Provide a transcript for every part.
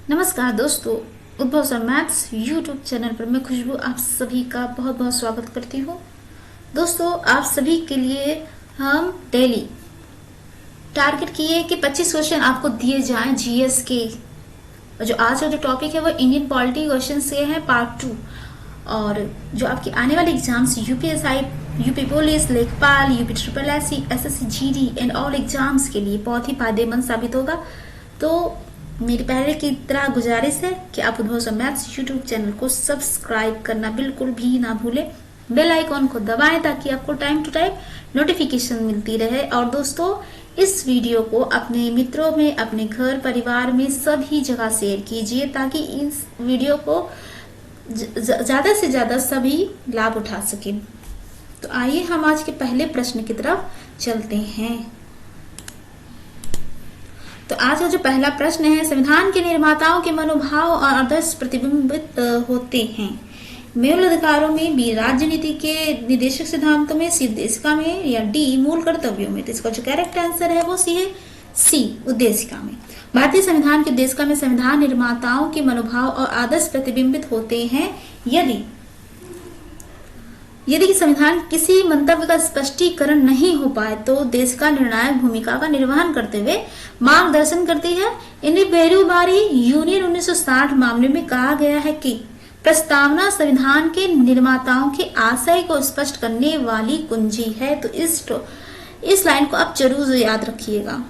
नमस्कार दोस्तों, उद्भव सर मैथ्स यूट्यूब चैनल पर मैं खुशबू आप सभी का बहुत बहुत स्वागत करती हूँ। दोस्तों, आप सभी के लिए हम डेली टारगेट किए कि 25 क्वेश्चन आपको दिए जाएं जीएस के। और जो आज का जो टॉपिक है वो इंडियन पॉलिटी क्वेश्चन से है पार्ट 2। और जो आपके आने वाले एग्जाम्स यूपीएसआई, यूपी पुलिस, लेखपाल, UP triple SC, SSC GD and all exams के लिए बहुत ही फायदेमंद साबित होगा। तो मेरी पहले की तरह गुजारिश है कि आप उद्भव सर मैथ्स यूट्यूब चैनल को सब्सक्राइब करना बिल्कुल भी ना भूलें। बेल आइकॉन को दबाएं ताकि आपको टाइम टू टाइम नोटिफिकेशन मिलती रहे। और दोस्तों, इस वीडियो को अपने मित्रों में, अपने घर परिवार में सभी जगह शेयर कीजिए ताकि इस वीडियो को ज्यादा से ज्यादा सभी लाभ उठा सकें। तो आइए हम आज के पहले प्रश्न की तरफ चलते हैं। तो आज का जो पहला प्रश्न है, संविधान के निर्माताओं के मनोभाव और आदर्श प्रतिबिंबित होते हैं। मूल अधिकारों में, बी राजनीति के निर्देशक सिद्धांतों में, सी उद्देशिका में, या डी मूल कर्तव्यों में। तो इसका जो करेक्ट आंसर है वो सी है, सी उद्देशिका में। भारतीय संविधान की उद्देशिका में संविधान निर्माताओं के मनोभाव और आदर्श प्रतिबिंबित होते हैं यदि संविधान किसी मंतव्य का स्पष्टीकरण नहीं हो पाए तो देश का निर्णायक भूमिका का निर्वहन करते हुए मार्गदर्शन करती है। इन्हें बेरूबारी यूनियन 1960 मामले में कहा गया है कि प्रस्तावना संविधान के निर्माताओं के आशय को स्पष्ट करने वाली कुंजी है। तो इस लाइन को आप जरूर याद रखिएगा।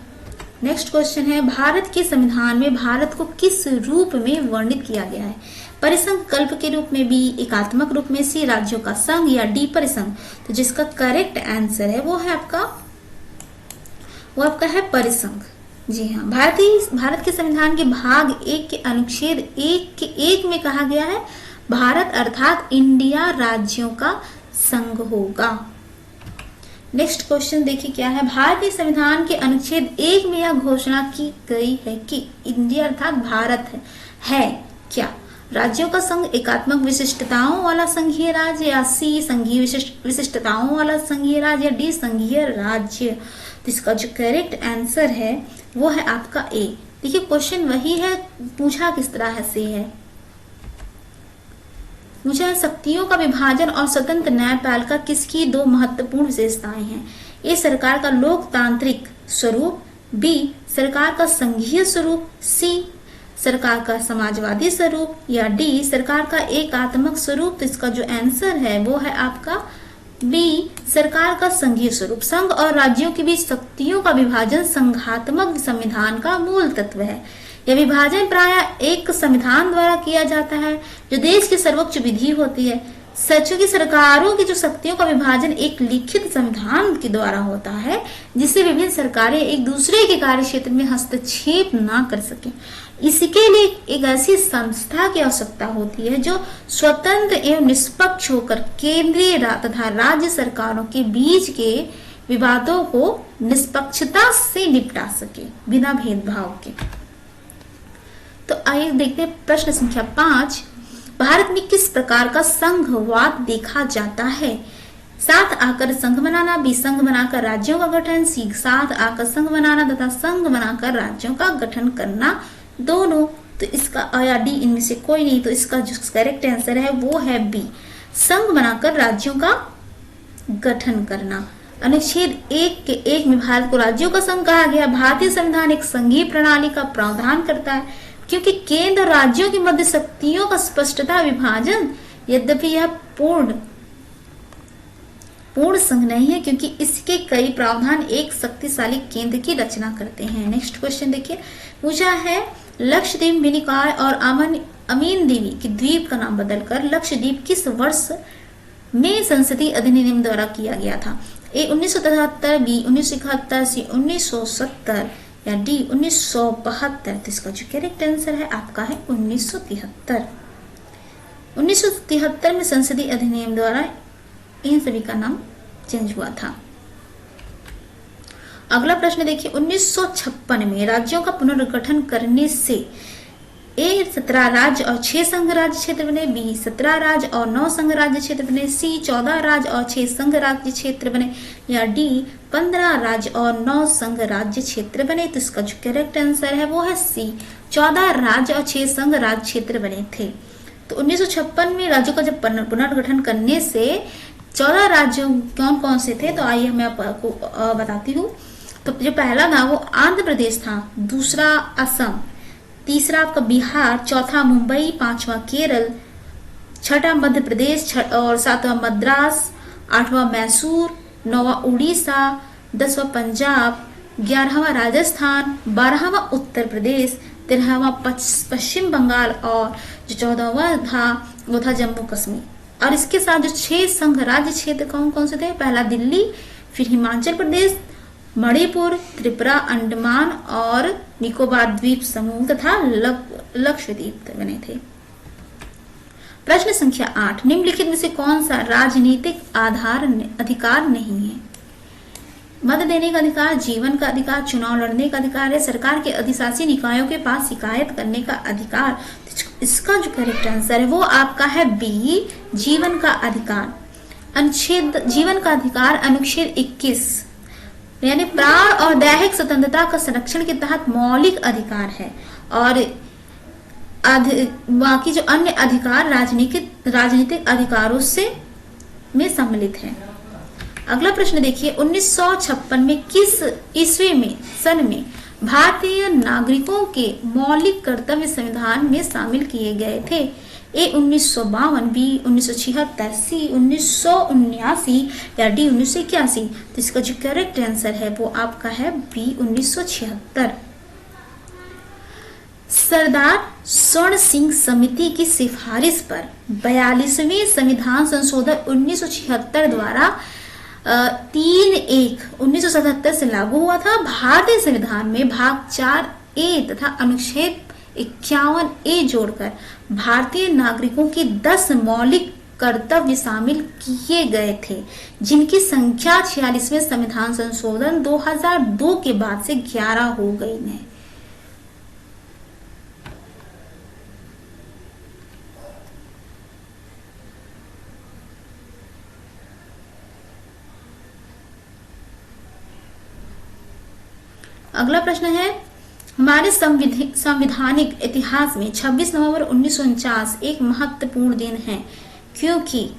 नेक्स्ट क्वेश्चन है, भारत के संविधान में भारत को किस रूप में वर्णित किया गया है? परिसंघ कल्प के रूप में, बी एकात्मक रूप में, सी राज्यों का संघ, या डी परिसंघ। तो जिसका करेक्ट आंसर है वो आपका है परिसंघ। जी हाँ, भारत के संविधान के भाग 1 के अनुच्छेद 1 में कहा गया है भारत अर्थात इंडिया राज्यों का संघ होगा। नेक्स्ट क्वेश्चन देखिए क्या है, भारतीय संविधान के अनुच्छेद 1 में यह घोषणा की गई है कि इंडिया अर्थात भारत है क्या राज्यों का संघ, एकात्मक विशिष्टताओं वाला संघीय राज्य, या सी संघीय विशिष्टताओं वाला संघीय राज्य, या डी संघीय राज्य। तो इसका जो करेक्ट आंसर है वो है आपका ए। देखिए क्वेश्चन वही है, पूछा किस तरह से है, पूछा शक्तियों का विभाजन और स्वतंत्र न्यायपालिका किसकी दो महत्वपूर्ण विशेषताएं हैं? ए सरकार का लोकतांत्रिक स्वरूप, बी सरकार का संघीय स्वरूप, सी सरकार का समाजवादी स्वरूप, या डी सरकार का एकात्मक स्वरूप। तो इसका जो आंसर है वो है आपका बी सरकार का संघीय स्वरूप। संघ और राज्यों के बीच शक्तियों का विभाजन संघात्मक संविधान का मूल तत्व है। यह विभाजन प्रायः एक संविधान द्वारा किया जाता है जो देश की सर्वोच्च विधि होती है। सचिव की सरकारों की जो शक्तियों का विभाजन एक लिखित संविधान के द्वारा होता है जिससे विभिन्न सरकारें एक दूसरे के कार्य क्षेत्र में हस्तक्षेप ना कर सके। इसके लिए एक ऐसी संस्था की आवश्यकता होती है जो स्वतंत्र एवं निष्पक्ष होकर केंद्रीय तथा राज्य सरकारों के बीच के विवादों को निष्पक्षता से निपटा सके बिना भेदभाव के। तो आइए देखते हैं प्रश्न संख्या 5। भारत में किस प्रकार का संघवाद देखा जाता है? साथ आकर संघ बनाना, बी संघ बनाकर राज्यों का गठन, सी साथ आकर संघ बनाना तथा संघ बनाकर राज्यों का गठन करना, दोनों। तो इसका या डी इनमें से कोई नहीं। तो इसका जो करेक्ट आंसर है वो है बी संघ बनाकर राज्यों का गठन करना। अनुच्छेद 1 में भारत को राज्यों का संघ कहा गया। भारतीय संविधान एक संघीय प्रणाली का प्रावधान करता है क्योंकि केंद्र और राज्यों के मध्य शक्तियों का स्पष्टता विभाजन, यद्यपि यह पूर्ण संघ नहीं है क्योंकि इसके कई प्रावधान एक शक्तिशाली केंद्र की रचना करते हैं। नेक्स्ट क्वेश्चन देखिए, पूछा है लक्षद्वीप, मिनिकॉय और अमीन देवी के द्वीप का नाम बदलकर लक्षद्वीप किस वर्ष में संसदीय अधिनियम द्वारा किया गया था? ए 1973, बी 1971, सी 1970, या डी 1972। तो इसका जो करेक्ट आंसर है आपका है 1973। 1973 में संसदीय अधिनियम द्वारा इन सभी का नाम चेंज हुआ था। अगला प्रश्न देखिए, 1956 में राज्यों का पुनर्गठन करने से ए 17 राज्य और 6 संघ राज्य क्षेत्र बने, बी 17 राज्य और 9 संघ राज्य क्षेत्र बने, सी 14 राज्य और 6 संघ राज्य क्षेत्र बने, या डी 15 राज्य और 9 संघ राज्य क्षेत्र बने। तो इसका जो करेक्ट आंसर है वो है सी 14 राज्य और 6 संघ राज्य क्षेत्र बने थे। तो 1956 में राज्यों का जब पुनर्गठन करने से 14 राज्य कौन कौन से थे, तो आइए मैं आपको बताती हूँ। तो जो पहला था वो आंध्र प्रदेश था, दूसरा असम, तीसरा आपका बिहार, चौथा मुंबई, पांचवा केरल, छठा मध्य प्रदेश और सातवां मद्रास, आठवां मैसूर, नौवां उड़ीसा, 10वां पंजाब, 11वां राजस्थान, 12वां उत्तर प्रदेश, 13वां पश्चिम बंगाल और जो 14वां था वो था जम्मू कश्मीर। और इसके साथ जो 6 संघ राज्य क्षेत्र कौन कौन से थे, पहला दिल्ली, फिर हिमाचल प्रदेश, मणिपुर, त्रिपुरा, अंडमान और निकोबार द्वीप समूह तथा लक्षद्वीप बने थे। प्रश्न संख्या 8, निम्नलिखित में से कौन सा राजनीतिक अधिकार नहीं है? मत देने का अधिकार, जीवन का अधिकार, चुनाव लड़ने का अधिकार है, सरकार के अधिशासी निकायों के पास शिकायत करने का अधिकार। इसका जो करेक्ट आंसर है वो आपका है बी, जीवन का अधिकार। अनुच्छेद जीवन का अधिकार अनुच्छेद 21 यानी प्राण और दैहिक स्वतंत्रता का संरक्षण के तहत मौलिक अधिकार है और बाकी जो अन्य अधिकार राजनीतिक अधिकारों से में सम्मिलित है। अगला प्रश्न देखिए, 1956 में किस ईस्वी में सन में भारतीय नागरिकों के मौलिक कर्तव्य संविधान में शामिल किए गए थे? ए 1952, बी 1976, सी 1979 या डी 1981? तो इसका जो करेक्ट आंसर है वो आपका है बी 1976। सरदार स्वर्ण सिंह समिति की सिफारिश पर 42वें संविधान संशोधन 1976 द्वारा 3/1/1977 से लागू हुआ था। भारतीय संविधान में भाग 4A तथा अनुच्छेद 51A जोड़कर भारतीय नागरिकों के 10 मौलिक कर्तव्य शामिल किए गए थे, जिनकी संख्या 46वें संविधान संशोधन 2002 के बाद से 11 हो गई है। अगला प्रश्न है, हमारे संवैधानिक इतिहास में 26 नवंबर 1949 एक महत्वपूर्ण दिन है क्योंकि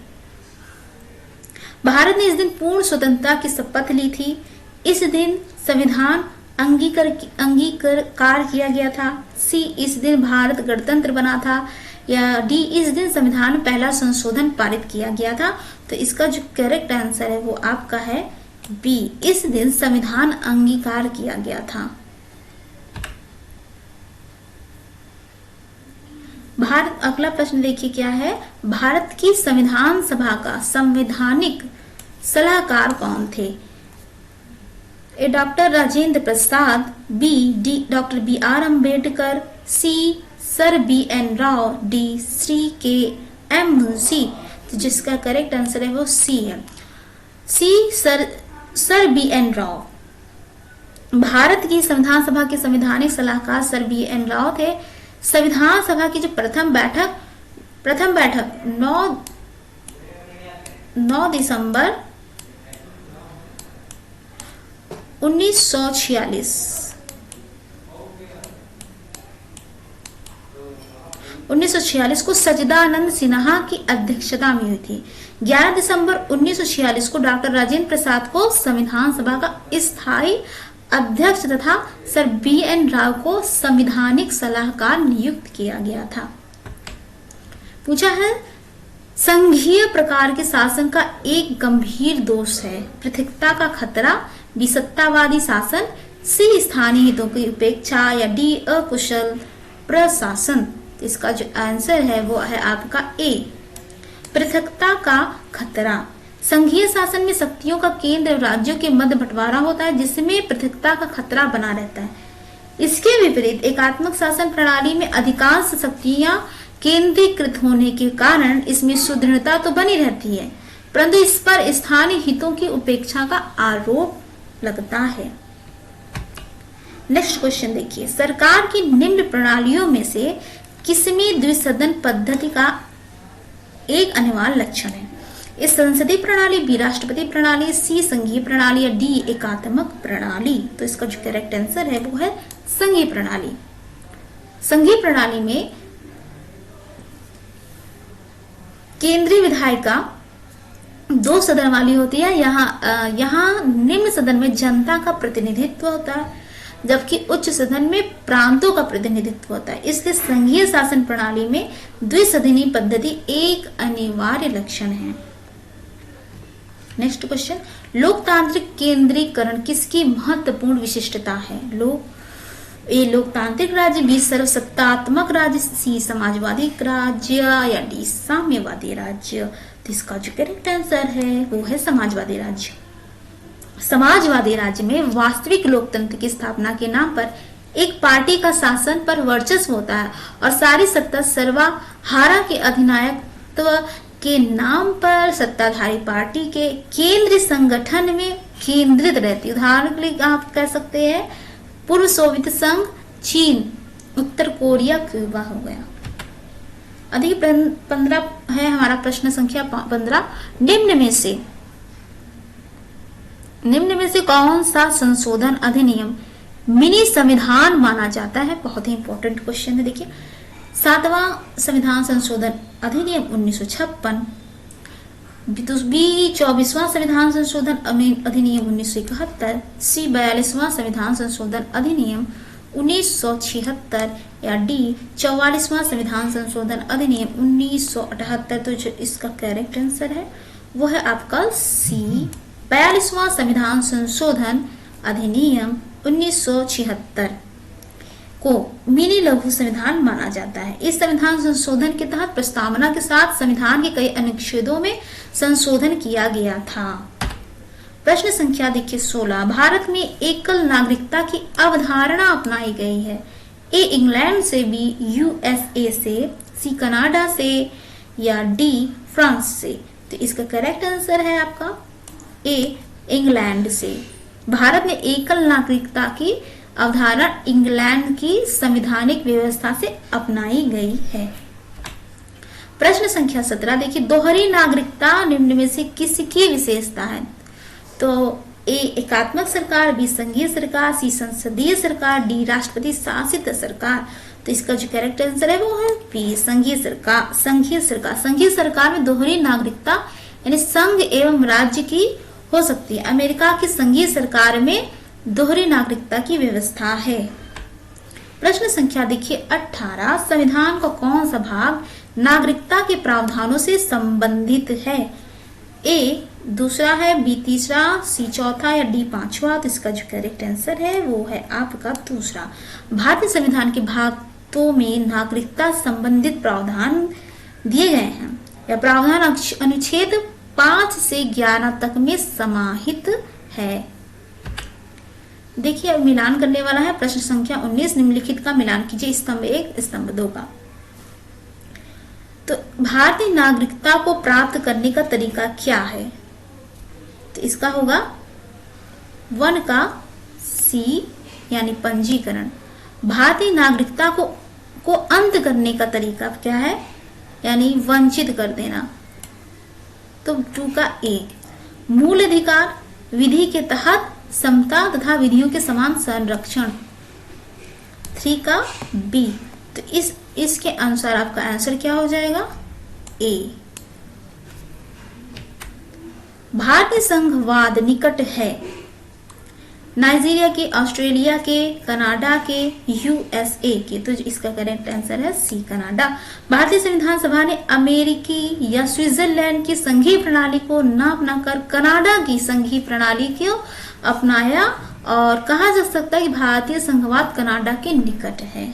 भारत ने इस दिन पूर्ण स्वतंत्रता की शपथ ली थी। इस दिन संविधान अंगीकार किया गया था। सी, इस दिन भारत गणतंत्र बना था या डी, इस दिन संविधान पहला संशोधन पारित किया गया था? तो इसका जो करेक्ट आंसर है वो आपका है बी, इस दिन संविधान अंगीकार किया गया था। भारत अगला प्रश्न देखिए क्या है, भारत की संविधान सभा का संवैधानिक सलाहकार कौन थे? A doctor Rajendra Prasad, B D doctor BR Ambedkar, C sir BN Rao, D Shri KM Munshi. तो जिसका करेक्ट आंसर है वो सी है, C sir BN Rao. Bharat की संविधान सभा के संवैधानिक सलाहकार सर BN राव थे। संविधान सभा की जो प्रथम बैठक 9 दिसंबर 1946 को सच्चिदानंद सिन्हा की अध्यक्षता में हुई थी। 11 दिसंबर 1946 को डॉक्टर राजेंद्र प्रसाद को संविधान सभा का स्थायी अध्यक्ष तथा सर BN राव को संवैधानिक सलाहकार नियुक्त किया गया था। पूछा है, संघीय प्रकार के शासन का एक गंभीर दोष है पृथकता का खतरा, बी सत्तावादी शासन, सी स्थानीय हितों की उपेक्षा या डी अकुशल प्रशासन। इसका जो आंसर है वो है आपका ए, पृथकता का खतरा। संघीय शासन में शक्तियों का केंद्र राज्यों के मध्य बंटवारा होता है जिसमें पृथकता का खतरा बना रहता है। इसके विपरीत एकात्मक शासन प्रणाली में अधिकांश शक्तियां केंद्रीकृत होने के कारण इसमें सुदृढ़ता तो बनी रहती है, परंतु इस पर स्थानीय हितों की उपेक्षा का आरोप लगता है। नेक्स्ट क्वेश्चन देखिए, सरकार की निम्न प्रणालियों में से किसमें द्विसदन पद्धति का एक अनिवार्य लक्षण है? इस संसदीय प्रणाली, बी राष्ट्रपति प्रणाली, सी संघीय प्रणाली या डी एकात्मक प्रणाली। तो इसका जो करेक्ट आंसर है वो है संघीय प्रणाली। संघीय प्रणाली में केंद्रीय विधायिका 2 सदन वाली होती है। यहाँ निम्न सदन में जनता का प्रतिनिधित्व होता है, जबकि उच्च सदन में प्रांतों का प्रतिनिधित्व होता है। इसलिए संघीय शासन प्रणाली में द्विसदनीय पद्धति एक अनिवार्य लक्षण है। नेक्स्ट क्वेश्चन, लोकतांत्रिक केंद्रीकरण किसकी महत्वपूर्ण विशिष्टता है? ए लोकतांत्रिक राज्य, बी सर्वसत्तात्मक राज्य, सी समाजवादी राज्य या डी साम्यवादी राज्य। तो इसका जो करेक्ट आंसर है वो है समाजवादी राज्य। समाजवादी राज्य में वास्तविक लोकतंत्र की स्थापना के नाम पर एक पार्टी का शासन पर वर्चस्व होता है और सारी सत्ता सर्वहारा के अधिनायकत्व के नाम पर सत्ताधारी पार्टी के केंद्रीय संगठन में केंद्रित रहती है। उदाहरण के लिए आप कह सकते हैं पूर्व सोवियत संघ, चीन, उत्तर कोरिया, क्यूबा हो गया। अधिक 15 है हमारा प्रश्न संख्या 15। निम्न में से कौन सा संशोधन अधिनियम मिनी संविधान माना जाता है? बहुत ही इंपॉर्टेंट क्वेश्चन है। देखिए, 7वां संविधान संशोधन अधिनियम 1956, बी 24वां संविधान संशोधन अधिनियम 1971, सी 42वां संविधान संशोधन अधिनियम 1976 या डी 44वां संविधान संशोधन अधिनियम 1978। तो जो इसका करेक्ट आंसर है वो है आपका सी 42वां संविधान संशोधन अधिनियम 1976 को मिनी लघु संविधान माना जाता है। इस संविधान संशोधन के तहत प्रस्तावना के साथ संविधान के कई अनुच्छेदों में संशोधन किया गया था। प्रश्न संख्या देखिए 16। भारत में एकल नागरिकता की अवधारणा अपनाई गई है। ए इंग्लैंड से, बी यूएसए से, सी कनाडा से या डी फ्रांस से। तो इसका करेक्ट आंसर है आपका ए इंग्लैंड से। भारत में एकल नागरिकता की अवधारणा इंग्लैंड की संवैधानिक व्यवस्था से अपनाई गई है। प्रश्न संख्या 17 देखिए, दोहरी नागरिकता निम्न में से किसकी विशेषता है? तो ए एकात्मक सरकार, बी संघीय सरकार, सी संसदीय सरकार, डी राष्ट्रपति शासित सरकार। तो इसका जो करेक्ट आंसर है वो है बी संघीय सरकार। संघीय सरकार में दोहरी नागरिकता यानी संघ एवं राज्य की हो सकती है। अमेरिका की संघीय सरकार में दोहरी नागरिकता की व्यवस्था है। प्रश्न संख्या देखिए 18। संविधान का कौन सा भाग नागरिकता के प्रावधानों से संबंधित है? ए दूसरा है, बी तीसरा, सी चौथा या डी पांचवा। तो इसका जो करेक्ट आंसर है वो है आपका दूसरा। भारतीय संविधान के भागों में नागरिकता संबंधित प्रावधान दिए गए हैं या प्रावधान अनुच्छेद 5 से 11 तक में समाहित है। देखिए अब मिलान करने वाला है। प्रश्न संख्या 19। निम्नलिखित का मिलान कीजिए, स्तंभ 1 स्तंभ 2 का। तो भारतीय नागरिकता को प्राप्त करने का तरीका क्या है? तो इसका होगा 1 का सी यानी पंजीकरण। भारतीय नागरिकता को अंत करने का तरीका क्या है? यानी वंचित कर देना। तो 2 का ए मूल अधिकार, विधि के तहत समता तथा विधियों के समान संरक्षण। 3 का बी। तो इसके अनुसार आपका आंसर क्या हो जाएगा? ए। भारतीय संघवाद निकट है नाइजीरिया के, ऑस्ट्रेलिया के, कनाडा के, यूएसए के। तो इसका करेक्ट आंसर है सी कनाडा। भारतीय संविधान सभा ने अमेरिकी या स्विट्जरलैंड की संघीय प्रणाली को न अपनाकर कनाडा की संघीय प्रणाली को अपनाया और कहा जा सकता है कि भारतीय संघवाद कनाडा के निकट है।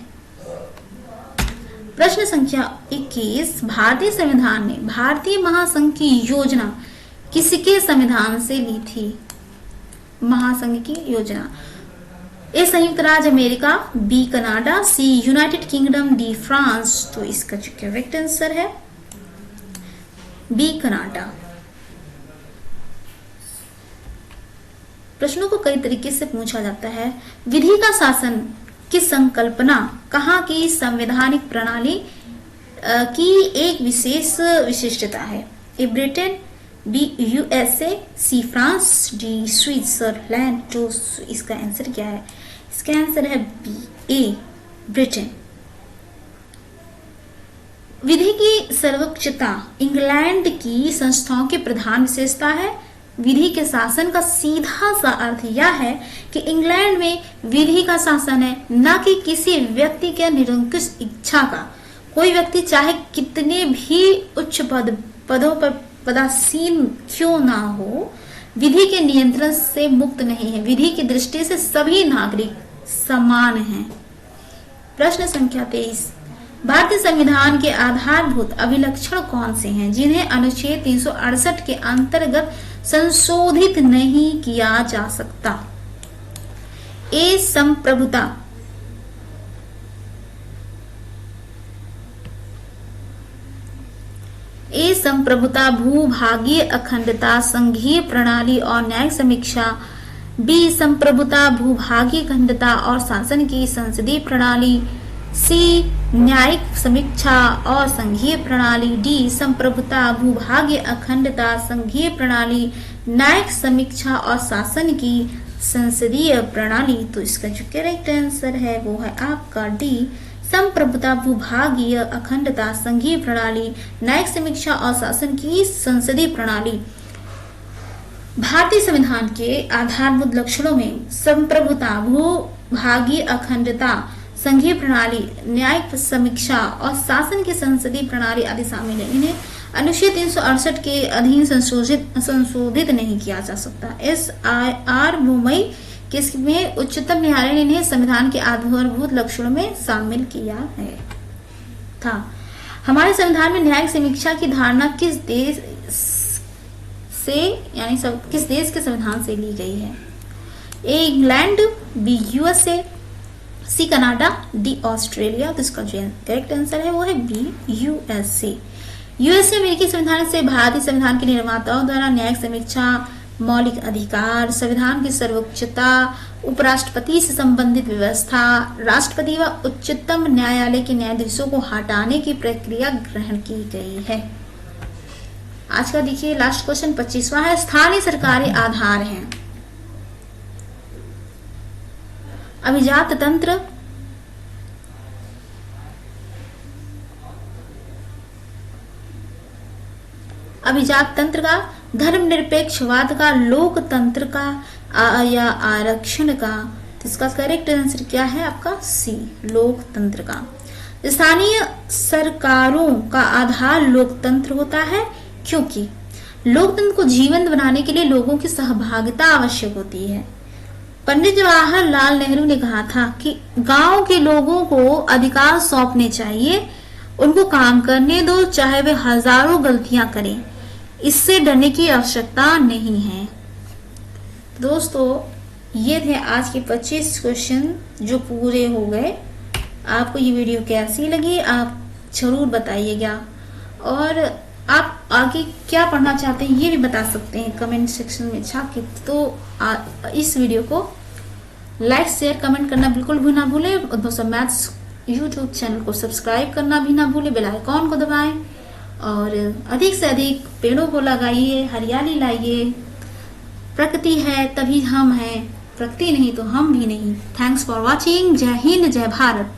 प्रश्न संख्या 21। भारतीय संविधान ने भारतीय महासंघ की योजना किसके संविधान से ली थी? महासंघ की योजना। ए संयुक्त राज्य America, B Canada, C United kingdom, D France. तो इसका जो करेक्ट आंसर है बी कनाडा। प्रश्नों को कई तरीके से पूछा जाता है। विधि का शासन की संकल्पना कहाँ की संवैधानिक प्रणाली की एक विशेष विशिष्टता है? A Britain, B USA, C France, D Switzerland. तो इसका आंसर क्या है? इसका आंसर है बी ए ब्रिटेन। विधि की सर्वोच्चता इंग्लैंड की संस्थाओं की प्रधान विशेषता है। विधि के शासन का सीधा सा अर्थ यह है कि इंग्लैंड में विधि का शासन है, न कि किसी व्यक्ति के निरंकुश इच्छा का। कोई व्यक्ति चाहे कितने भी उच्च पदों पर पदासीन क्यों ना हो, विधि के नियंत्रण से मुक्त नहीं है। विधि की दृष्टि से सभी नागरिक समान हैं। प्रश्न संख्या 23, भारतीय संविधान के आधारभूत अभिलक्षण कौन से हैं जिन्हें अनुच्छेद 368 के अंतर्गत संशोधित नहीं किया जा सकता? ए, संप्रभुता। ए, संप्रभुता, भूभागीय अखंडता, संघीय प्रणाली और न्यायिक समीक्षा। बी, संप्रभुता, भूभागीय अखंडता और शासन की संसदीय प्रणाली। सी, न्यायिक समीक्षा और संघीय प्रणाली। डी, संप्रभुता, भूभागीय अखंडता, संघीय प्रणाली, न्यायिक समीक्षा और शासन की संसदीय प्रणाली। तो इसका जो करेक्ट आंसर है वो है आपका डी, संप्रभुता, भूभागीय अखंडता, संघीय प्रणाली, न्यायिक समीक्षा और शासन की संसदीय प्रणाली। भारतीय संविधान के आधारभूत लक्षणों में संप्रभुता, भूभागीय अखंडता, संघीय प्रणाली, न्यायिक समीक्षा और शासन की संसदीय प्रणाली आदि शामिल है। इन्हें अनुच्छेद 368 के अधीन संशोधित नहीं किया जा सकता। SIR मुंबई किसमें उच्चतम न्यायालय ने इन्हें संविधान के आधारभूत लक्षणों में शामिल किया है था। हमारे संविधान में न्यायिक समीक्षा की धारणा किस देश से यानी किस देश के संविधान से ली गई है? A, England. B, USA। C, Canada. D, Australia. तो इसका जो करेक्ट आंसर है वो है बी, USA। USA अमेरिकी संविधान से भारतीय संविधान के निर्माताओं द्वारा न्यायिक समीक्षा, मौलिक अधिकार, संविधान की सर्वोच्चता, उपराष्ट्रपति से संबंधित व्यवस्था, राष्ट्रपति व उच्चतम न्यायालय के न्यायाधीशों को हटाने की प्रक्रिया ग्रहण की गई है। आज का देखिए लास्ट क्वेश्चन 25वां है, स्थानीय सरकारी आधार हैं। अभिजात तंत्र, अभिजात तंत्र का, धर्मनिरपेक्षवाद का, लोकतंत्र का या आरक्षण का। तो इसका करेक्ट आंसर क्या है आपका? सी, लोकतंत्र का। स्थानीय सरकारों का आधार लोकतंत्र होता है क्योंकि लोकतंत्र को जीवंत बनाने के लिए लोगों की सहभागिता आवश्यक होती है। पंडित जवाहरलाल नेहरू ने कहा था कि गांव के लोगों को अधिकार सौंपने चाहिए, उनको काम करने दो, चाहे वे हजारों गलतियां करें, इससे डरने की आवश्यकता नहीं है। दोस्तों ये थे आज के 25 क्वेश्चन जो पूरे हो गए। आपको ये वीडियो कैसी लगी आप जरूर बताइएगा, और आप आगे क्या पढ़ना चाहते हैं ये भी बता सकते हैं कमेंट सेक्शन में छाप के। तो इस वीडियो को लाइक, शेयर, कमेंट करना बिल्कुल भी ना भूलें। दोस्तों मैथ्स यूट्यूब चैनल को सब्सक्राइब करना भी ना भूलें, बेल आइकॉन को दबाएं और अधिक से अधिक पेड़ों को लगाइए, हरियाली लाइए। प्रकृति है तभी हम हैं, प्रकृति नहीं तो हम भी नहीं। Thanks for watching. जय हिंद, जय भारत।